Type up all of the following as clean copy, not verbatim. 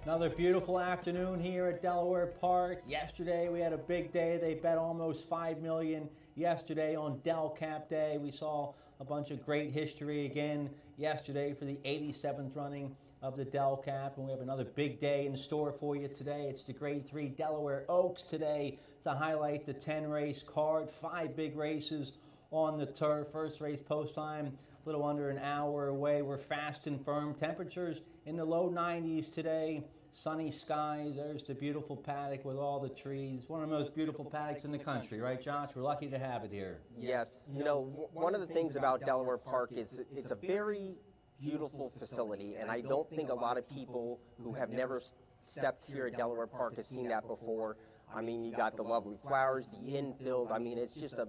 Another beautiful afternoon here at Delaware Park. Yesterday we had a big day. They bet almost $5 million yesterday on Del Cap Day. We saw a bunch of great history again yesterday for the 87th running of the Del Cap, and we have another big day in store for you today. It's the Grade 3 Delaware Oaks today to highlight the 10-race card. 5 big races on the turf. First race post time, a little under an hour away. We're fast and firm. Temperatures in the low 90s today. Sunny skies. There's the beautiful paddock with all the trees. One of the most beautiful paddocks in the country, right, Josh? We're lucky to have it here. Yes. You know, one of the things about Delaware Park is it's a very beautiful facility, and I don't think a lot of people who have never stepped here at Delaware Park have seen that before. I mean, you got the lovely flowers, the infield. I mean, it's just a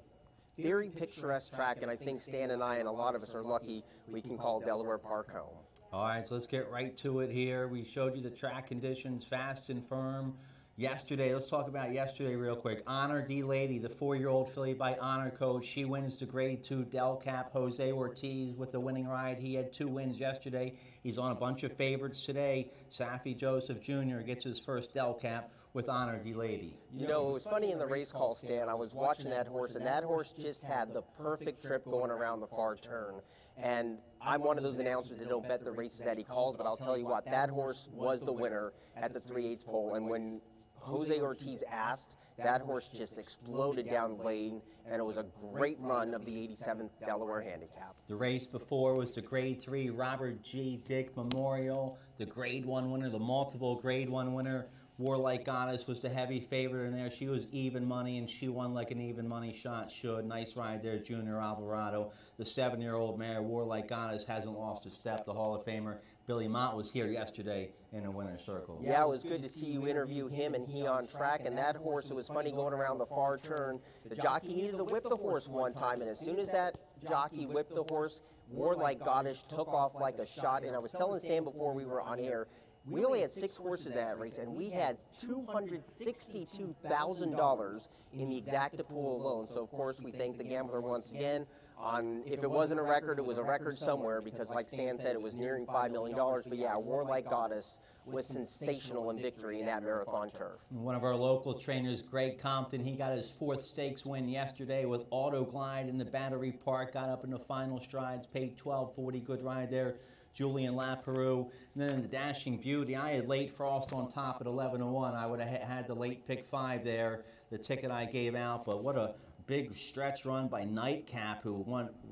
very picturesque track, and I think Stan and I and a lot of us are lucky we can call Delaware Park home. All right, so let's get right to it here. We showed you the track conditions, fast and firm. Yesterday, let's talk about yesterday real quick. Honor D. Lady, the 4-year-old filly by Honor Coach. She wins the Grade 2 Del Cap. Jose Ortiz with the winning ride. He had 2 wins yesterday. He's on a bunch of favorites today. Safi Joseph Jr. gets his first Del Cap with Honor D. Lady. You know, it was funny in the race call, Stan. I was watching that horse, and that horse just had the perfect trip going around the far turn. And I'm one of those announcers that don't bet the races that he calls, but I'll tell you what, that horse was the winner at the 3/8 pole. And when Jose Ortiz asked, that horse just exploded down the lane, and it was a great run of the 87th Delaware Handicap. The race before was the Grade 3 Robert G. Dick Memorial, the Grade 1 winner, the multiple Grade 1 winner. Warlike Goddess was the heavy favorite in there. She was even money, and she won like an even money shot should. Nice ride there, Junior Alvarado. The 7-year-old mare, Warlike Goddess, hasn't lost a step. The Hall of Famer Billy Mott was here yesterday in a winner's circle. Yeah, it was good to see you interview him and he on track. And that horse, it was funny going around the far turn. The jockey needed to whip the horse one time, and as soon as that jockey whipped the horse, Warlike Goddess took off like a shot. And I was telling Stan before we were on air, we only had 6 horses that race, and we had $262,000 in the exacta pool alone. So, of course, we thank the gambler once again. If it wasn't a record, it was a record somewhere, because like Stan said, it was nearing $5 million. But yeah, Warlike Goddess was sensational in victory in that marathon turf. One of our local trainers, Greg Compton, he got his 4th stakes win yesterday with Auto Glide in the Battery Park. Got up in the final strides, paid $12.40. Good ride there. Julian LaPeroux. And then the Dashing Beauty, I had Late Frost on top at 11-1. I would have had the late pick 5 there, the ticket I gave out. But what a big stretch run by Nightcap, who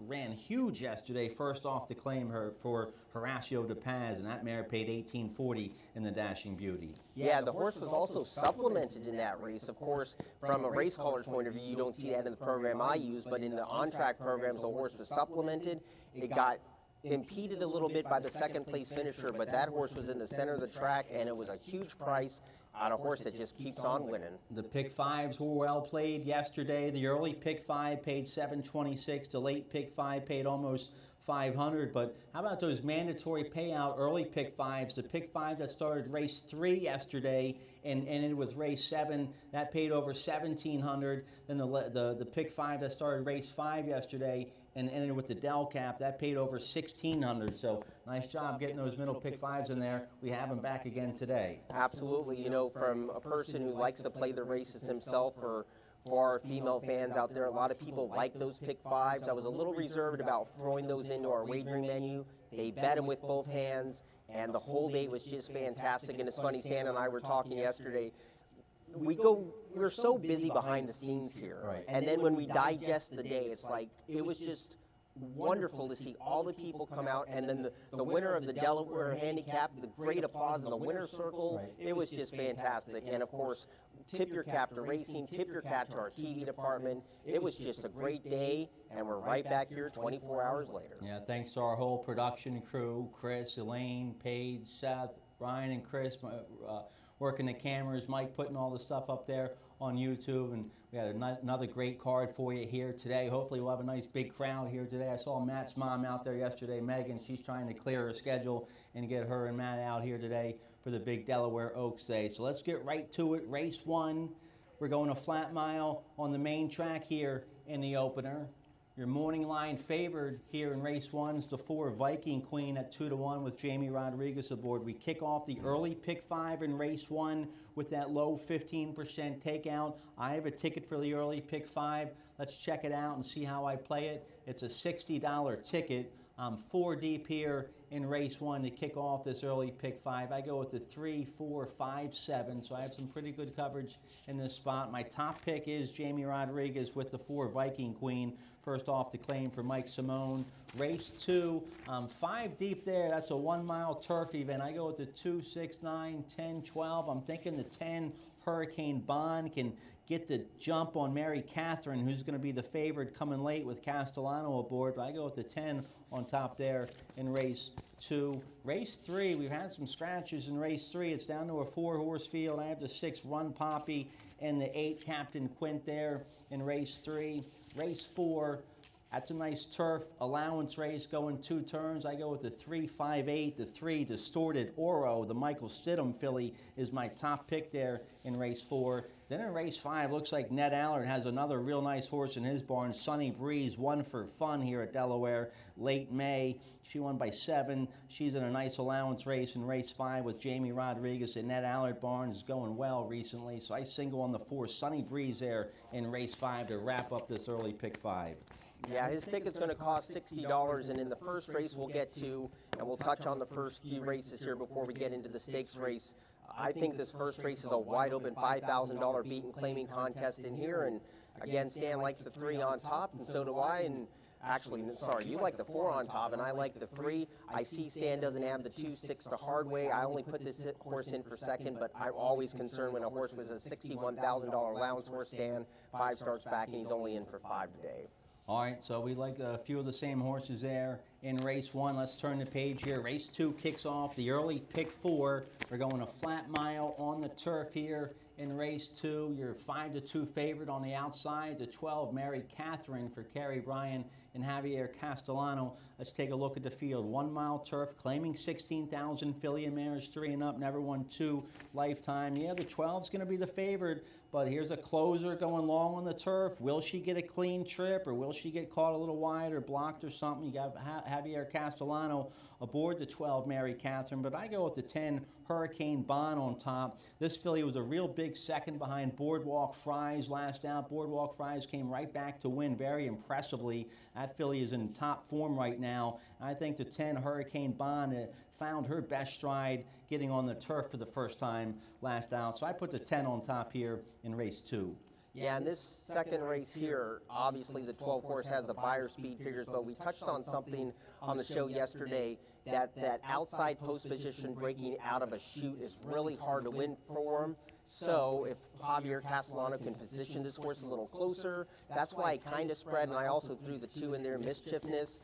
ran huge yesterday, first off to claim her for Horacio de Paz, and that mare paid $18.40 in the Dashing Beauty. Yeah, the horse was also supplemented in that race. Of course, from a race caller's point of view, you don't see that in the program I use, but in the on-track programs, the horse was supplemented. It got impeded a little bit by the 2nd place finisher, but that horse was in the center of the track, and it was a huge price on a horse that just keeps on winning. The pick 5s were well played yesterday. The early pick 5 paid $726. The late pick 5 paid almost $500. But how about those mandatory payout early pick 5s? The pick 5 that started race 3 yesterday and ended with race 7, that paid over $1,700. Then the pick 5 that started race 5 yesterday and ended with the Del Cap, that paid over $1,600. So nice job getting those middle pick 5s in there. We have them back again today. Absolutely. You know, from a person who likes to play the races himself, for our female fans out there, a lot of people like those pick 5s. I was a little reserved about throwing those into our wagering menu. They bet them with both hands, and the whole day was just fantastic. And it's funny, Stan and I were talking yesterday. We're so busy behind the scenes here. Right. And then when we digest the day, it's like, it was just wonderful to see all the people come out, and then the winner of the Delaware Handicap, the great applause in the winner's circle. Right. It was just fantastic. And of course, tip your cap to racing, tip your cap to our TV department. It was just a great day, and we're right back here 24 hours later. Yeah, thanks to our whole production crew, Chris, Elaine, Paige, Seth, Ryan, and Chris, working the cameras, Mike putting all the stuff up there on YouTube, and we had another great card for you here today. Hopefully we'll have a nice big crowd here today. I saw Matt's mom out there yesterday, Megan. She's trying to clear her schedule and get her and Matt out here today for the big Delaware Oaks Day. So let's get right to it. Race 1, we're going a flat mile on the main track here in the opener. Your morning line favored here in race 1 is the 4 Viking Queen at 2-1 with Jamie Rodriguez aboard. We kick off the early pick 5 in race 1 with that low 15% takeout. I have a ticket for the early pick 5. Let's check it out and see how I play it. It's a $60 ticket. I'm 4 deep here in race 1 to kick off this early pick 5. I go with the 3, 4, 5, 7, so I have some pretty good coverage in this spot. My top pick is Jamie Rodriguez with the 4 Viking Queen. First off the claim for Mike Simone. Race 2, 5 deep there. That's a 1 mile turf event. I go with the 2, 6, 9, 10, 12. I'm thinking the 10 Hurricane Bond can get the jump on Mary Catherine, who's going to be the favorite coming late with Castellano aboard. But I go with the 10 on top there in race 2. Race 3, we've had some scratches in race 3. It's down to a 4-horse field. I have the 6 Run Poppy and the 8 Captain Quint there in race 3. Race 4, that's a nice turf allowance race going 2 turns. I go with the 3, 5, 8, the 3 Distorted Oro. The Michael Stidham filly is my top pick there in race 4. Then in race 5, looks like Ned Allard has another real nice horse in his barn. Sunny Breeze, One for Fun here at Delaware, late May. She won by 7. She's in a nice allowance race in race 5 with Jamie Rodriguez. And Ned Allard Barnes is going well recently. So I single on the 4 Sunny Breeze there in race 5 to wrap up this early pick 5. Yeah, his ticket's going to cost $60, and in the first race we'll get to, and we'll touch on the first few races here before we get into the stakes race. I think this first race is a wide-open $5,000 beaten claiming contest in here, and again, Stan likes the 3 on top, and so do I, and actually, sorry, you like the 4 on top, and I like the 3. I see Stan doesn't have the 2, 6 the hard way. I only put this horse in for second, but I'm always concerned when a horse was a $61,000 allowance horse, Stan. 5 starts back, and he's only in for 5 today. All right, so we like a few of the same horses there in race 1. Let's turn the page here. Race 2 kicks off the early pick 4. We're going a flat mile on the turf here in race 2. You're 5-2 favorite on the outside. The 12 Mary Catherine for Kerry Bryan and Javier Castellano. Let's take a look at the field. 1 mile turf, claiming 16,000 filly and mares 3 and up. Never won 2 lifetime. Yeah, the 12's going to be the favorite. But here's a closer going long on the turf. Will she get a clean trip, or will she get caught a little wide or blocked or something? You got Javier Castellano aboard the 12 Mary Catherine, but I go with the 10 Hurricane Bond on top. This filly was a real big second behind Boardwalk Fries last out. Boardwalk Fries came right back to win very impressively. That filly is in top form right now. I think the 10 Hurricane Bond found her best stride getting on the turf for the first time last out. So I put the 10 on top here in race 2. Yeah, in this second race here, obviously the 12 horse has the buyer speed figures, but we touched on something on the show yesterday, that outside post position breaking out of a chute is really hard to win for him. So if Javier Castellano can position this horse a little closer, that's why I kind of spread, and I also threw the 2 in there, Mischiefness.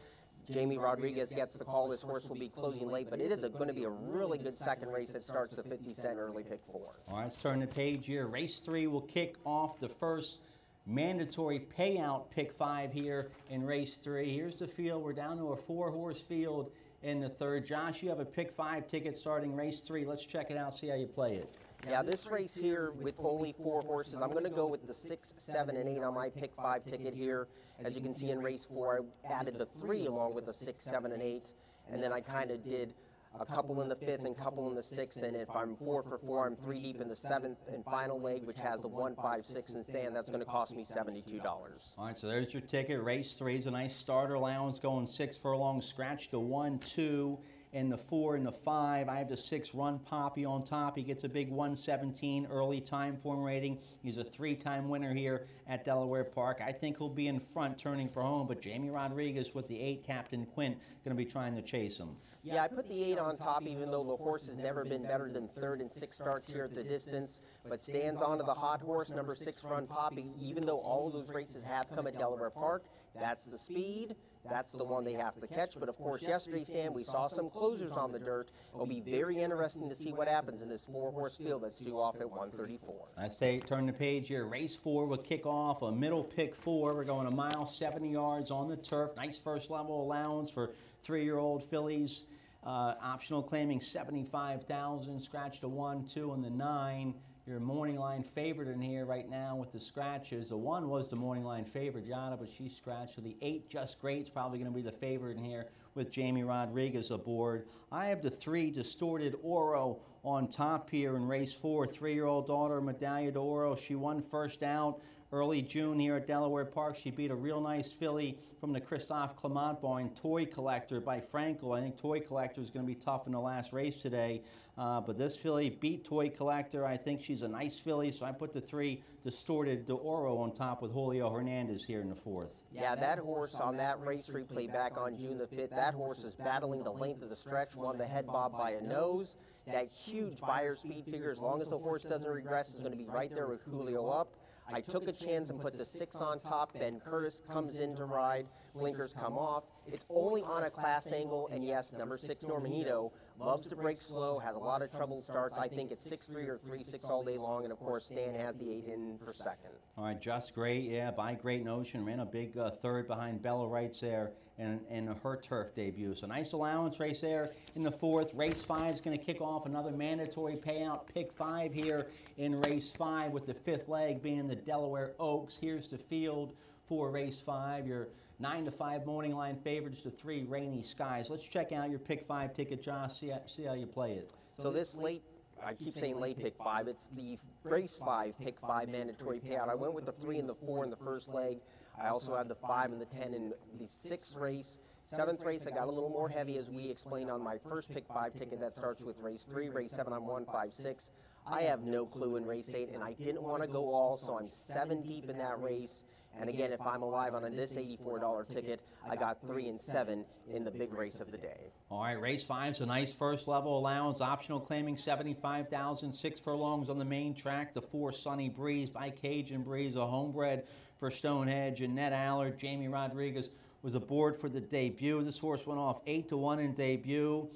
Jamie Rodriguez gets the call. This horse will be closing late, but it is going to be a really good second race that starts the 50-cent early pick 4. All right, let's turn the page here. Race 3 will kick off the first mandatory payout pick 5 here in race 3. Here's the field. We're down to a 4-horse field in the third. Josh, you have a pick 5 ticket starting race 3. Let's check it out, see how you play it. Yeah, this race here with only 4 horses, I'm going to go with the 6, 7, and 8 on my pick 5 ticket here. As you can see in race 4, I added the 3 along with the 6, 7, and 8, and then I kind of did a couple in the 5th and a couple in the 6th, and if I'm 4 for 4, I'm 3 deep in the 7th and final leg, which has the 1, 5, 6, and stand. That's going to cost me $72. All right, so there's your ticket. Race 3 is a nice starter allowance going 6 furlongs. Scratch the 1, 2, and the 4 and the 5. I have the 6 Run Poppy on top. He gets a big 117 early time form rating. He's a 3-time winner here at Delaware Park. I think he'll be in front turning for home, but Jamie Rodriguez with the 8 Captain Quint going to be trying to chase him. Yeah, I put the 8 on top, even though the horse has never been better than 3rd and 6 starts here at the distance, but stands onto the hot horse, number 6 Run Poppy. Even though all of those races have come at Delaware Park, that's the speed. That's the one they have to catch. But, of course, yesterday, Stan, we saw some closers on the dirt. It'll be very interesting to see what happens in this 4-horse field that's due off at 134. I say turn the page here. Race 4 will kick off a middle pick 4. We're going a mile, 70 yards on the turf. Nice first level allowance for 3-year-old fillies. Optional claiming 75,000. Scratch the 1, 2, and the 9. your morning line favorite in here right now with the scratches. The 1 was the morning line favorite, Yada, but she scratched. So the 8, Just Great, is probably going to be the favorite in here with Jamie Rodriguez aboard. I have the 3, Distorted Oro, on top here in race 4. 3-year-old daughter, Medaglia d'Oro. She won first out early June here at Delaware Park. She beat a real nice filly from the Christophe Clement barn, Toy Collector by Frankel. I think Toy Collector is going to be tough in the last race today. But this filly beat Toy Collector. I think she's a nice filly, so I put the 3, Distorted d'Oro, on top with Julio Hernandez here in the 4th. Yeah, that horse on that race replay back on June the 5th, that horse is battling the length of the stretch, won the head bob by a nose. That huge buyer speed figure, as long as the horse doesn't regress, is going to be right there with Julio up. I took a chance and put the 6 on top. Ben Curtis comes in to ride. Blinkers come off. It's only on a class angle, and yes, number 6, Normanito, loves to break slow, has a lot of trouble starts. I think it's 6-3 or 3-6 all day long, and of course Stan has the 8 in for second. All right, Just Great, yeah, by Great Notion, ran a big third behind Bella Wrights there in her turf debut. So nice allowance race there in the 4th. Race 5 is going to kick off another mandatory payout. Pick 5 here in race 5 with the 5th leg being the Delaware Oaks. Here's the field for race 5. Your 9-5 morning line favorites to 3, Rainy Skies. Let's check out your pick 5 ticket, Josh. See how you play it. So this late, I keep saying late pick 5, it's the race 5 pick 5 mandatory payout. I went with the 3 and the 4 in the first leg. I also had the 5 and the 10 in the 6th race. 7th race, I got a little more heavy, as we explained on my first pick 5 ticket. That starts with race 3. Race 7, I'm 1, 5, 6. I have no clue in race 8, and I didn't want to go all, so I'm 7 deep in that race. And again, if I'm alive on this $84 ticket, I got 3 and 7 in the big race of the day. All right, race 5's a nice first level allowance. Optional claiming 75,000, 6 furlongs on the main track. The 4, Sunny Breeze by Cajun Breeze, a homebred for Stonehenge. And Ned Allard, Jamie Rodriguez was aboard for the debut. This horse went off 8-1 in debut.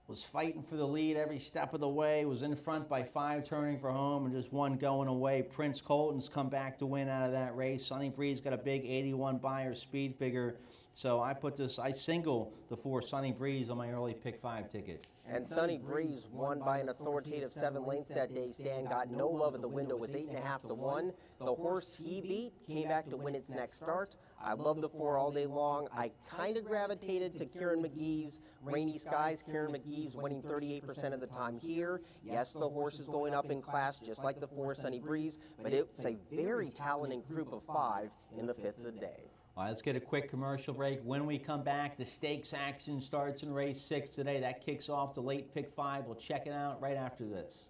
Was fighting for the lead every step of the way, was in front by 5 turning for home and just 1 going away. Prince Colton's come back to win out of that race. Sunny Breeze got a big 81 buyer speed figure. So I single the 4 Sunny Breeze on my early pick 5 ticket. And Sunny Breeze won by an authoritative 7 lengths that day. Stan got no love at the window, was 8.5-1. The horse he beat came back to win its next start. I love the 4 all day long. I kind of gravitated to Kieran McGee's Rainy Skies. Kieran McGee's winning 38% of the time here. Yes, the horse is going up in class, just like the 4 Sunny Breeze, but it's a very talented group of 5 in the 5th of the day. All right, let's get a quick commercial break. When we come back, the stakes action starts in race 6 today. That kicks off the late pick 5. We'll check it out right after this.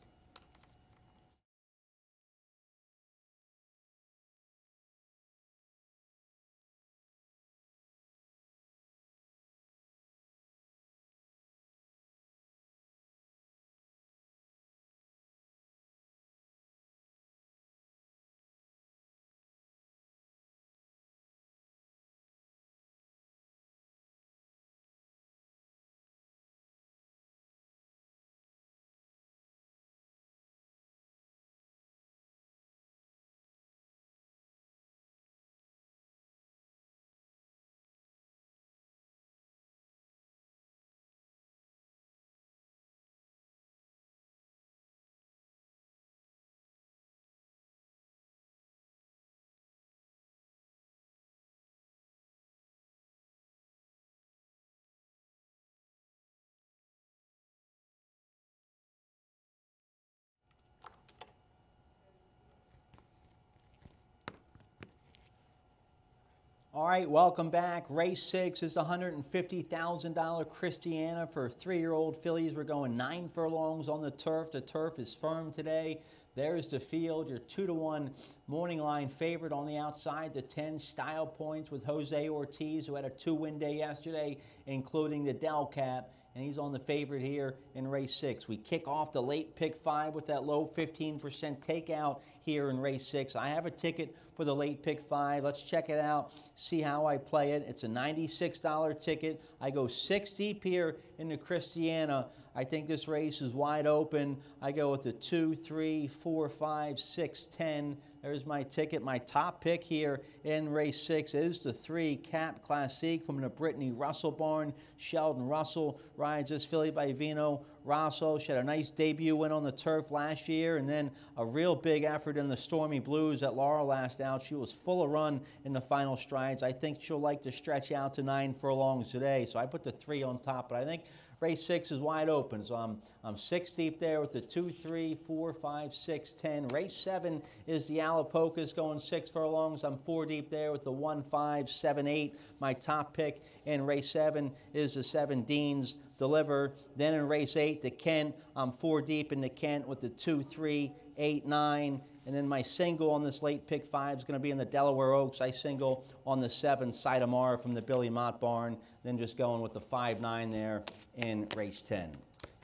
All right, welcome back. Race 6 is the $150,000 Christiana for 3-year-old fillies. We're going 9 furlongs on the turf. The turf is firm today. There's the field. Your 2-1 morning line favorite on the outside. The 10 Style Points with Jose Ortiz, who had a 2-win day yesterday, including the Del Cap. And he's on the favorite here in race 6. We kick off the late pick 5 with that low 15% takeout here in race 6. I have a ticket for the late pick 5. Let's check it out, see how I play it. It's a $96 ticket. I go 6 deep here in the Christiana. I think this race is wide open. I go with the 2, 3, 4, 5, 6, 10, There's my ticket. My top pick here in race 6 is the 3 Cap Classique from the Brittany Russell barn. Sheldon Russell rides this filly by Vino Rosso. She had a nice debut win on the turf last year, and then a real big effort in the Stormy Blues at Laurel last out. She was full of run in the final strides. I think she'll like to stretch out to 9 furlongs today, so I put the 3 on top, but I think race 6 is wide open, so I'm 6 deep there with the 2, 3, 4, 5, 6, 10. Race 7 is the Alapocas going 6 furlongs. I'm 4 deep there with the 1, 5, 7, 8. My top pick in race 7 is the 7 Deans Deliver. Then in race 8, the Kent. I'm 4 deep in the Kent with the 2, 3, 8, 9. And then my single on this late pick 5 is going to be in the Delaware Oaks. I single on the 7 Sidamar from the Billy Mott barn. Then just going with the 5, 9 there in race 10.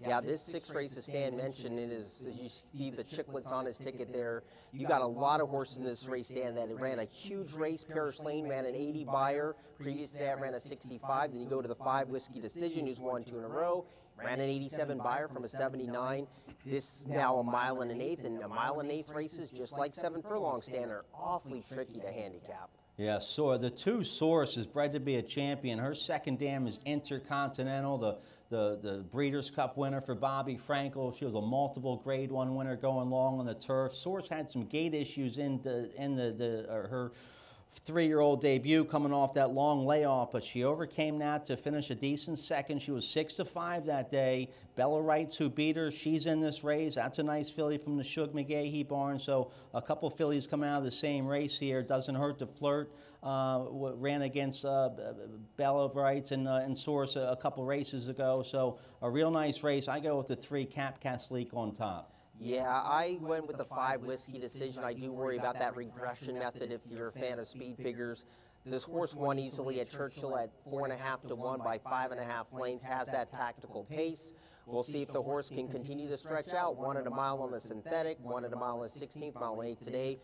Yeah, this 6 race, as Stan mentioned, it is, as you see the chiclets on his ticket there, you got a lot of horses in this race, Stan, that ran a huge race. Parish Lane ran an 80 buyer. Previous to that, ran a 65. Then you go to the 5 Whiskey Decision, who's won 2 in a row. Ran an 87 buyer from a 79. This now a 1 1/8, and a 1 1/8 races, just like 7 furlongs, Stan, are awfully tricky to handicap. Yeah, so the 2 Source is bred to be a champion. Her second dam is Intercontinental, the Breeders' Cup winner for Bobby Frankel. She was a multiple Grade 1 winner going long on the turf. Source had some gait issues in her 3-year-old debut coming off that long layoff, but she overcame that to finish a decent second. She was 6-5 that day. Bella Wrights, who beat her, she's in this race. That's a nice filly from the Shug McGahee barn. So a couple fillies coming out of the same race here. Doesn't hurt to flirt. Ran against Bella Wrights and Source a couple races ago. So a real nice race. I go with the 3 Cap Classique on top. Yeah, I went with the 5 Whiskey Decision. I do worry about that regression method if you're a fan of speed figures. This horse won easily at Churchill at 4.5 to 1 by 5.5 lengths, has that tactical pace. We'll see if the horse can continue to stretch out. 1 at a mile on the synthetic, 1 at a mile on the 16th, mile 8 today.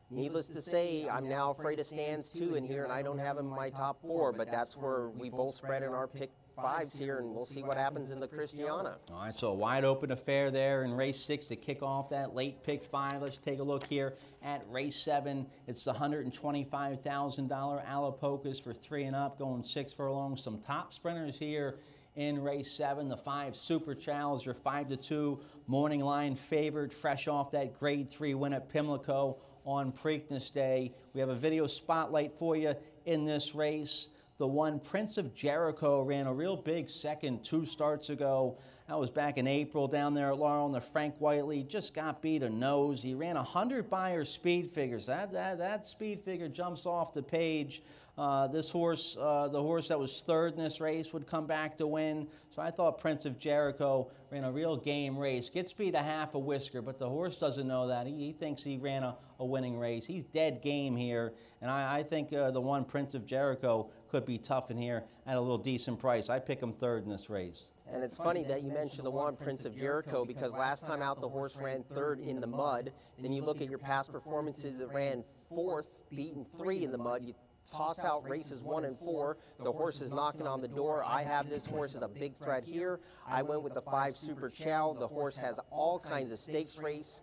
Needless to say, I'm now afraid of Stan's 2 in here, and I don't have him in my top 4, but that's where we both spread in our pick 5s here, and we'll see what happens in the Christiana. All right, so a wide open affair there in race 6 to kick off that late pick 5. Let's take a look here at race 7. It's the $125,000 Alapocas for 3 and up, going 6 furlongs. Some top sprinters here in race 7. The 5 Super Challenger, 5-2 morning line favored, fresh off that Grade 3 win at Pimlico on Preakness Day. We have a video spotlight for you in this race. The 1 Prince of Jericho ran a real big second 2 starts ago. That was back in April down there at Laurel, and the Frank Whiteley just got beat a nose. He ran 100 buyer speed figures. That speed figure jumps off the page. This horse, the horse that was 3rd in this race, would come back to win. So I thought Prince of Jericho ran a real game race. Gets beat a half a whisker, but the horse doesn't know that. He thinks he ran a winning race. He's dead game here, and I think the 1 Prince of Jericho could be tough in here at a little decent price. I pick him 3rd in this race. And it's funny that you mentioned the 1 Prince of Jericho, because last time out the horse ran 3rd in the mud. Then you look at your past performances, it ran 4th, beaten 3 in the mud. You toss out races 1 and 4. The horse is knocking on the door. I have this horse as a big threat here. I went with the 5 Super Chow. The horse has all kinds of stakes race.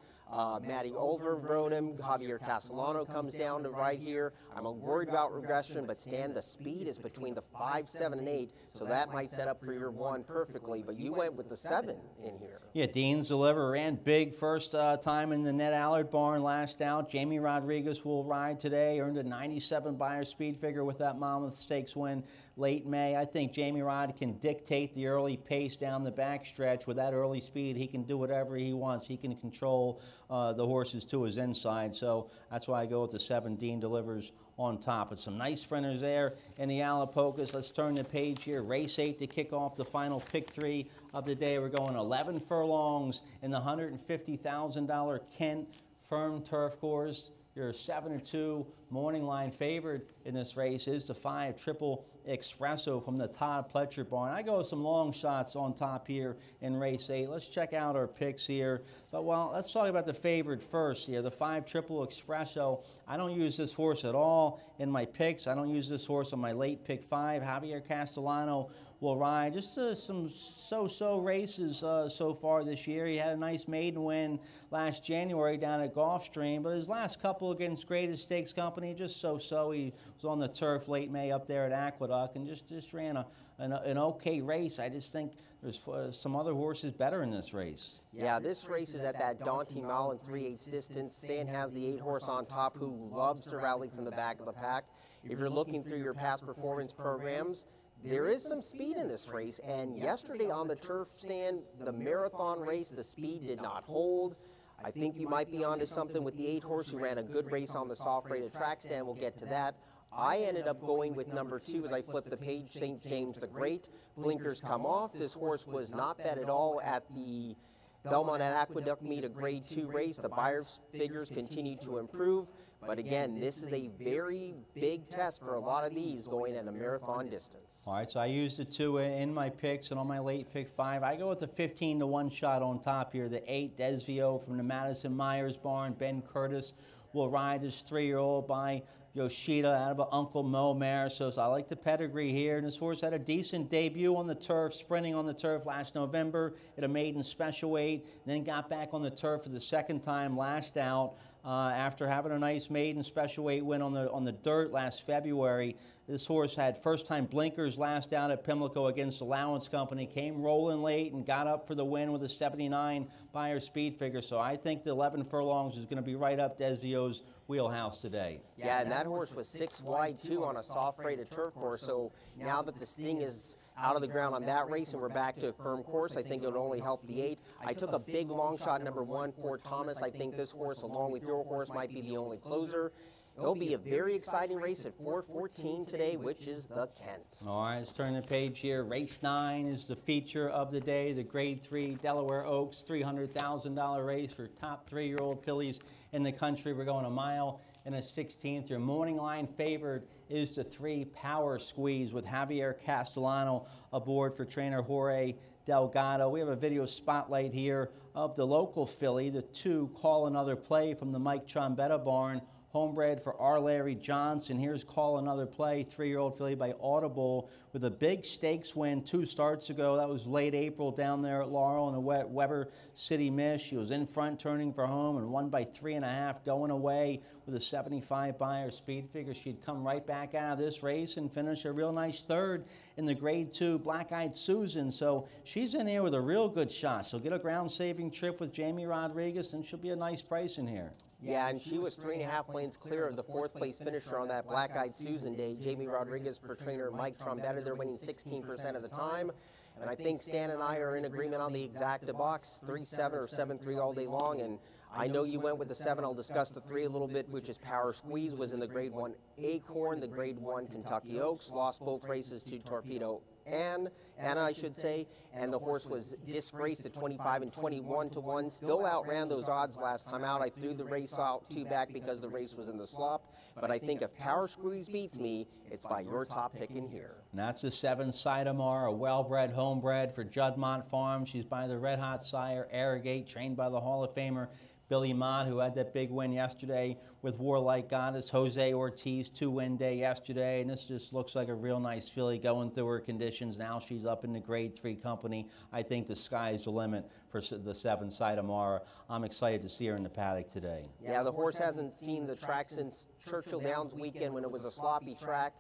Matty Olver rode him. Javier Castellano comes down to right here. I'm worried about regression, but Stan, the speed is between the 5, 7, and 8, so that might set up for your 1 perfectly. But you went with the 7 in here. Yeah, Deans Deliver ran big first time in the Ned Allard barn last out. Jamie Rodriguez will ride today. Earned a 97 buyer speed figure with that Monmouth Stakes win late May. I think Jamie Rod can dictate the early pace down the backstretch. With that early speed, he can do whatever he wants. He can control the horses to his inside. So that's why I go with the 7 Dean Delivers on top. It's some nice sprinters there in the Alapocas. Let's turn the page here. Race 8 to kick off the final pick 3 of the day. We're going 11 furlongs in the $150,000 Kent Firm Turf Course. Your 7-2 morning line favorite in this race is the 5 Triple Espresso from the Todd Pletcher barn. I go with some long shots on top here in race 8. Let's check out our picks here. But well, let's talk about the favorite first here, the 5 Triple Espresso. I don't use this horse at all in my picks. I don't use this horse on my late pick 5. Javier Castellano will ride. Just some so-so races so far this year. He had a nice maiden win last January down at Gulfstream, but his last couple against Greatest Stakes Company, just so-so. He was on the turf late May up there at Aqueduct and just ran an okay race. I just think there's some other horses better in this race. Yeah, this race is at that daunting mile and 3/8 distance. Stan has the 8 horse on top who loves to rally from the back of the pack. If you're looking through your past performance programs, there is some speed in this race, and yesterday on the turf stand, the marathon race, the speed did not hold. I think you might be onto something with the 8 horse who ran a good race on the soft rated track stand. We'll get to that. I ended up going with number 2 as I flipped the page, St. James the Great. Blinkers come off. This horse was not bet at all at the Belmont at Aqueduct meet, a grade 2 race. The buyer figures continue to improve. But again, this is a very big test for a lot of these going at a marathon distance. All right, so I used the 2 in my picks, and on my late pick 5, I go with the 15-1 shot on top here. The 8, Desvio from the Madison Myers barn. Ben Curtis will ride his 3-year-old by Yoshida out of an Uncle Mo mare. So I like the pedigree here. And this horse had a decent debut on the turf, sprinting on the turf last November at a maiden special weight, then got back on the turf for the second time last out after having a nice maiden special weight win on the dirt last February. This horse had first-time blinkers last out at Pimlico against Allowance Company, came rolling late and got up for the win with a 79 buyer speed figure. So I think the 11 furlongs is going to be right up Desvio's wheelhouse today. Yeah, and that horse was 6 wide too on a soft rated turf course. So now that the sting is out of the ground on that race and we're back to a firm course, I think it'll only help the 8. I took a big long shot, number 1, Fort Thomas. I think this horse, along with your horse, might be the only closer. It'll be a very exciting race at 4:14 today, which is the Kent. All right, let's turn the page here. Race 9 is the feature of the day, the Grade 3 Delaware Oaks $300,000 race for top 3-year-old fillies in the country. We're going a mile and a 16th. Your morning line favored is the 3 Power Squeeze with Javier Castellano aboard for trainer Jorge Delgado. We have a video spotlight here of the local filly, the 2 Call Another Play from the Mike Trombetta barn. Homebred for R. Larry Johnson. Here's Call Another Play, 3-year-old filly by Audible with a big stakes win 2 starts ago. That was late April down there at Laurel in the Weber City Miss. She was in front turning for home and won by 3.5 going away with a 75 buyer speed figure. She'd come right back out of this race and finish a real nice 3rd in the Grade 2 Black Eyed Susan. So she's in here with a real good shot. She'll get a ground-saving trip with Jamie Rodriguez and she'll be a nice price in here. Yeah, and she was 3.5 lanes clear of the 4th place finisher on that Black Eyed Susan day. Jamie Rodriguez for trainer Mike Trombetta. They're winning 16% of the time. And I think Stan and I are in agreement on the exacta box, 3-7 or 7-3 all day long. And I know you went with the 7. I'll discuss the 3 a little bit, which is Power Squeeze, was in the Grade 1 Acorn, the Grade 1 Kentucky Oaks, lost both races to Torpedo Anna, I should say, and the horse was disgraced at 25 and 21 to 1. Still outran those odds last time out. I threw the race out 2 back because the race was in the slop. But I think if Power Squeeze beats me, it's by your top pick in here. And that's the 7 Sidamar, a well-bred homebred for Juddmont Farm. She's by the Red Hot sire Arrogate, trained by the Hall of Famer Billy Mott, who had that big win yesterday with Warlike Goddess. Jose Ortiz, 2-win day yesterday, and this just looks like a real nice filly going through her conditions. Now she's up in the Grade 3 company. I think the sky's the limit for the 7 Sidamara. I'm excited to see her in the paddock today. Yeah, the horse hasn't seen the track since Churchill Downs weekend when it was a sloppy track.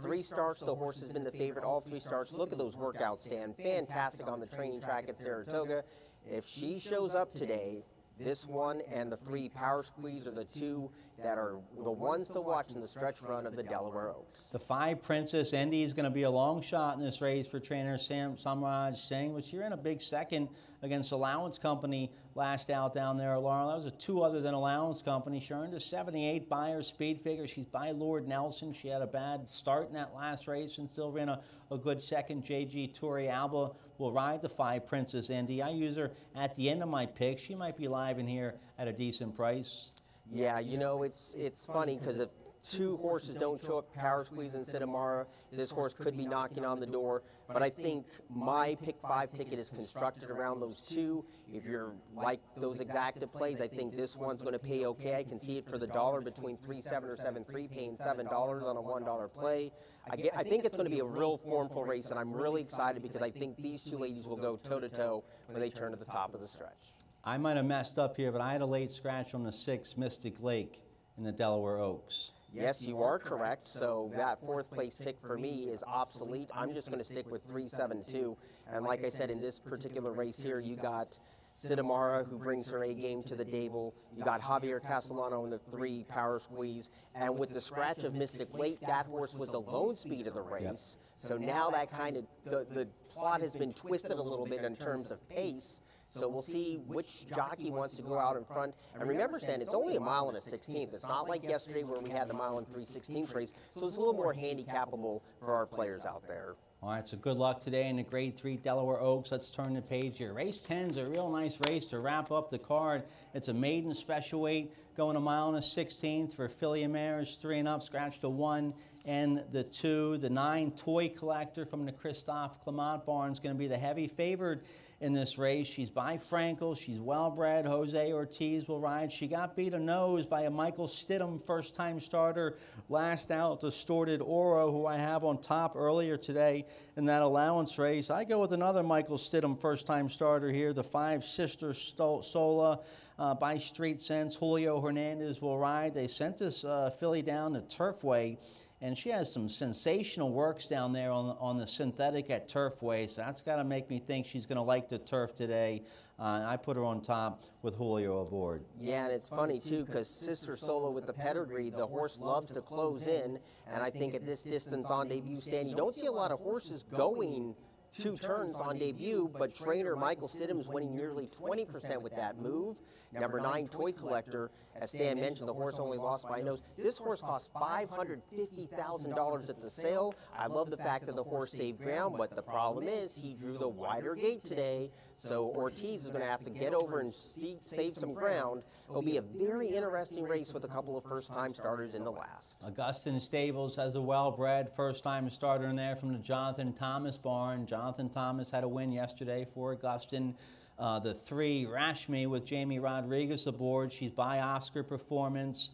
3 starts, the horse has been the favorite all 3 starts. Look at those workouts, Stan. Fantastic on the training track at Saratoga. If she shows up today, this one and the 3 Power Squeeze are the 2 that are the ones to watch in the stretch run of the Delaware Oaks. The 5 Princess Indy is going to be a long shot in this race for trainer Samraj Singh, which you're in a big second against Allowance Company last out down there at Laurel. That was a 2 other than Allowance Company. She earned a 78 buyer speed figure. She's by Lord Nelson. She had a bad start in that last race and still ran a good second. J.G. Torrey Alba will ride the 5 Princess Indy. I use her at the end of my pick. She might be live in here at a decent price. Yeah, you know, it's funny because if two horses don't show up, Power Squeeze and Sidamara, this horse could be knocking on the door. But I think my pick 5 ticket is constructed around those two. If you're like those exacted plays, I think this one's going to pay okay. I can see it for the dollar between 3-7 or 7-3, paying $7 on a $1 play. I think it's going to be a real formful race, and I'm really excited because I think these two ladies will go toe-to-toe when they turn to the top of the stretch. I might have messed up here, but I had a late scratch on the 6 Mystic Lake in the Delaware Oaks. Yes, you are correct. So that 4th place pick for me is obsolete. I'm just going to stick with 3-7-2. And like I said, in this particular race here, you got Sidamara, who brings her A game to the table. You got Javier Castellano in the 3, Power Squeeze. And with the scratch of Mystic Lake, that horse was the lone speed of the race. So now that kind of, the plot has been twisted a little bit in terms of pace. So we'll see which jockey wants to go out in front. And remember, Stan, it's only a mile and a 16th. It's not like yesterday where we had the mile and 3/16 race. So it's a little more handicapable for our players out there. All right, so good luck today in the Grade 3 Delaware Oaks. Let's turn the page here. Race 10 is a real nice race to wrap up the card. It's a maiden special weight going a mile and a 16th for filly and mares, 3 and up, scratch to 1 and the 2. The 9 Toy Collector from the Christophe Clement barn is going to be the heavy favored in this race. She's by Frankel. She's well bred. Jose Ortiz will ride. She got beat a nose by a Michael Stidham first-time starter. Last out, Distorted Oro, who I have on top earlier today in that allowance race. I go with another Michael Stidham first-time starter here, the 5 Sister Sola by Street Sense. Julio Hernandez will ride. They sent this filly down the Turfway, and she has some sensational works down there on the synthetic at Turfway, so that's got to make me think she's going to like the turf today. I put her on top with Julio aboard. Yeah, and it's funny, too, because Sister Solo with the pedigree, the horse loves to close in, and I think at this distance on debut stand, you don't see a lot of horses going 2 turns on debut, but trainer Michael Stidham's winning nearly 20% with that move. Number 9, Toy Collector, as Stan mentioned, the horse only lost by a nose. This horse cost $550,000 at the sale. I love the fact that the horse saved ground, but the problem is he drew the wider gate today, so Ortiz is going to have to get over and save some ground. It'll be a very interesting race with a couple of first-time starters in the last. Augustin Stables has a well-bred first-time starter in there from the Jonathan Thomas barn. Jonathan Thomas had a win yesterday for Augustin. The 3, Rashmi, with Jamie Rodriguez aboard. She's by Oscar Performance.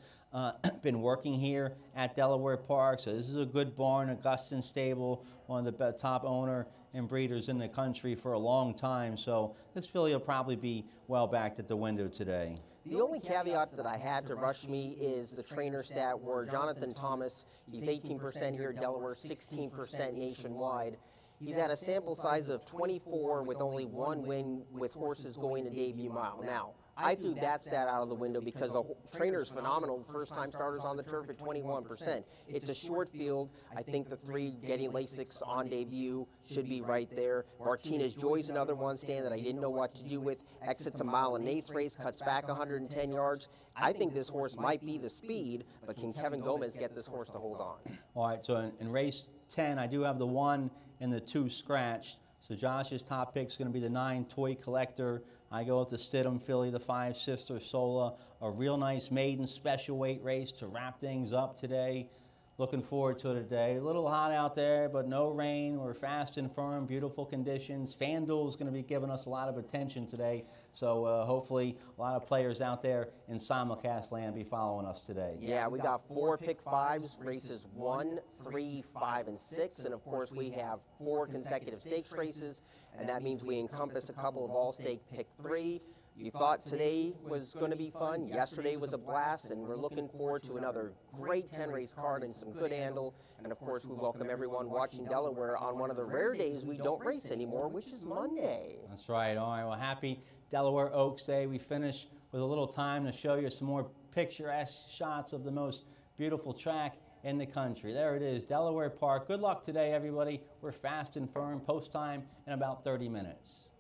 Been working here at Delaware Park, so this is a good barn. Augustin Stable, one of the top owner and breeders in the country for a long time. So this filly will probably be well backed at the window today. The only caveat that I had to Rashmi is the trainer stat where Jonathan Thomas, he's 18% here at Delaware, 16% nationwide. He's had a sample size of 24 with only 1 win with horses going to debut mile. Now, I threw that stat out of the window because the trainer's phenomenal. First-time starters on the turf at 21%. It's a short field. I think the 3 getting Lasix on debut should be right there. Martinez Joy's another one, Stan, that I didn't know what to do with. Exits a mile and 1/8 race, cuts back 110 yards. I think this horse might be the speed, but can Kevin Gomez get this horse to hold on? All right, so in race 10, I do have the 1 and the 2 scratched. So Josh's top pick is going to be the 9 Toy Collector. I go with the Stidham filly, the 5 Sister Sola. A real nice maiden special weight race to wrap things up today. Looking forward to it today. A little hot out there, but no rain. We're fast and firm, beautiful conditions. FanDuel is going to be giving us a lot of attention today. So hopefully a lot of players out there in simulcast land be following us today. Yeah, we got 4 pick 5s, races 1, 3, 5, and 6. And of course we have 4 consecutive stakes races. And that means we encompass a couple of all-stake pick 3. You thought today was going to be fun. Yesterday was a blast, and we're looking forward to another great 10-race card and some good handle. And, of course, we welcome everyone watching Delaware on one of the rare days we don't race anymore, which is Monday. That's right. All right, well, happy Delaware Oaks Day. We finish with a little time to show you some more picturesque shots of the most beautiful track in the country. There it is, Delaware Park. Good luck today, everybody. We're fast and firm. Post time in about 30 minutes.